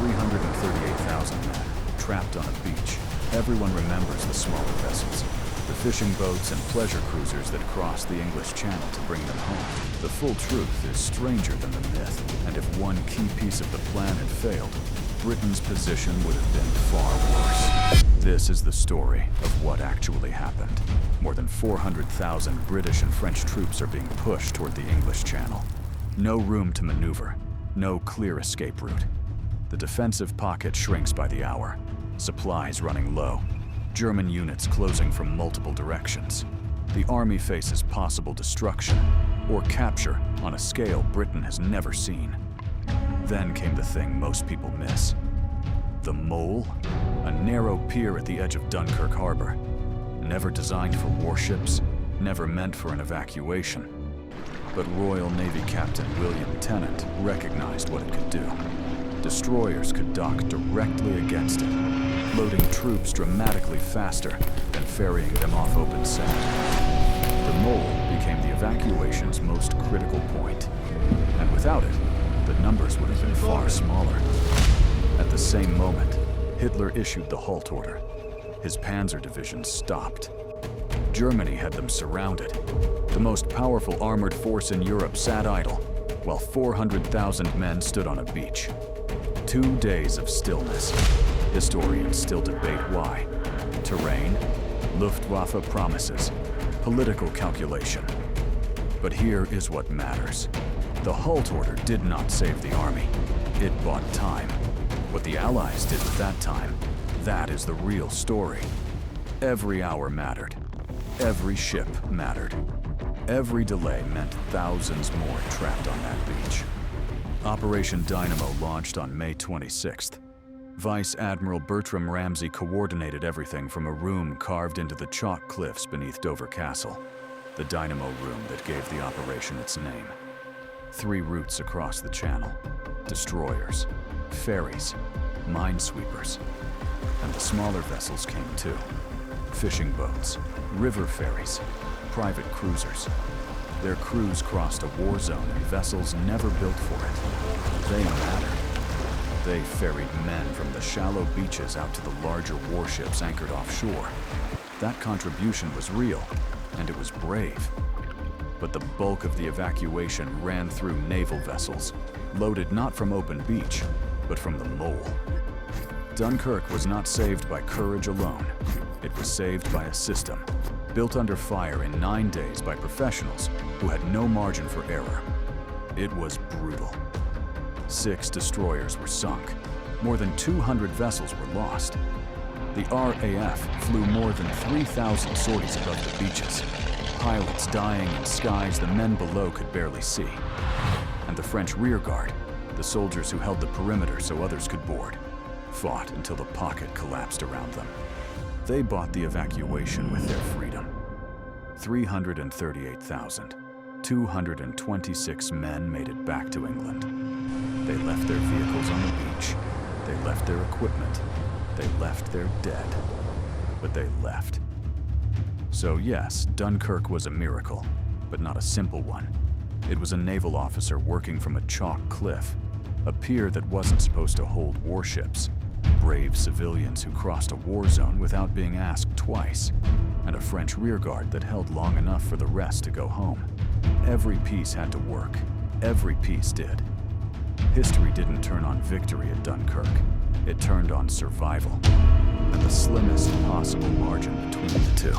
338,000 men, trapped on a beach. Everyone remembers the smaller vessels, the fishing boats and pleasure cruisers that crossed the English Channel to bring them home. The full truth is stranger than the myth, and if one key piece of the plan had failed, Britain's position would have been far worse. This is the story of what actually happened. More than 400,000 British and French troops are being pushed toward the English Channel. No room to maneuver, no clear escape route. The defensive pocket shrinks by the hour, supplies running low, German units closing from multiple directions. The army faces possible destruction or capture on a scale Britain has never seen. Then came the thing most people miss. The Mole, a narrow pier at the edge of Dunkirk harbor. Never designed for warships, never meant for an evacuation. But Royal Navy Captain William Tennant recognized what it could do. Destroyers could dock directly against it, loading troops dramatically faster than ferrying them off open sand. The Mole became the evacuation's most critical point, and without it, the numbers would have been far smaller. At the same moment, Hitler issued the halt order. His panzer divisions stopped. Germany had them surrounded. The most powerful armored force in Europe sat idle, while 400,000 men stood on a beach. 2 days of stillness. Historians still debate why. Terrain, Luftwaffe promises, political calculation. But here is what matters. The halt order did not save the army. It bought time. What the Allies did with that time, that is the real story. Every hour mattered. Every ship mattered. Every delay meant thousands more trapped on that beach. Operation Dynamo launched on May 26th. Vice Admiral Bertram Ramsay coordinated everything from a room carved into the chalk cliffs beneath Dover Castle, the Dynamo room that gave the operation its name. 3 routes across the channel: destroyers, ferries, minesweepers. And the smaller vessels came too. Fishing boats, river ferries, private cruisers. Their crews crossed a war zone in vessels never built for it. They mattered. They ferried men from the shallow beaches out to the larger warships anchored offshore. That contribution was real, and it was brave. But the bulk of the evacuation ran through naval vessels, loaded not from open beach, but from the Mole. Dunkirk was not saved by courage alone. It was saved by a system, built under fire in 9 days by professionals who had no margin for error. It was brutal. 6 destroyers were sunk. More than 200 vessels were lost. The RAF flew more than 3,000 sorties above the beaches, pilots dying in skies the men below could barely see. And the French rearguard, the soldiers who held the perimeter so others could board, fought until the pocket collapsed around them. They bought the evacuation with their freedom. 338,000, 226 men made it back to England. They left their vehicles on the beach. They left their equipment. They left their dead. But they left. So yes, Dunkirk was a miracle, but not a simple one. It was a naval officer working from a chalk cliff, a pier that wasn't supposed to hold warships, brave civilians who crossed a war zone without being asked twice, and a French rearguard that held long enough for the rest to go home. Every piece had to work. Every piece did. History didn't turn on victory at Dunkirk. It turned on survival, and the slimmest possible margin between the two.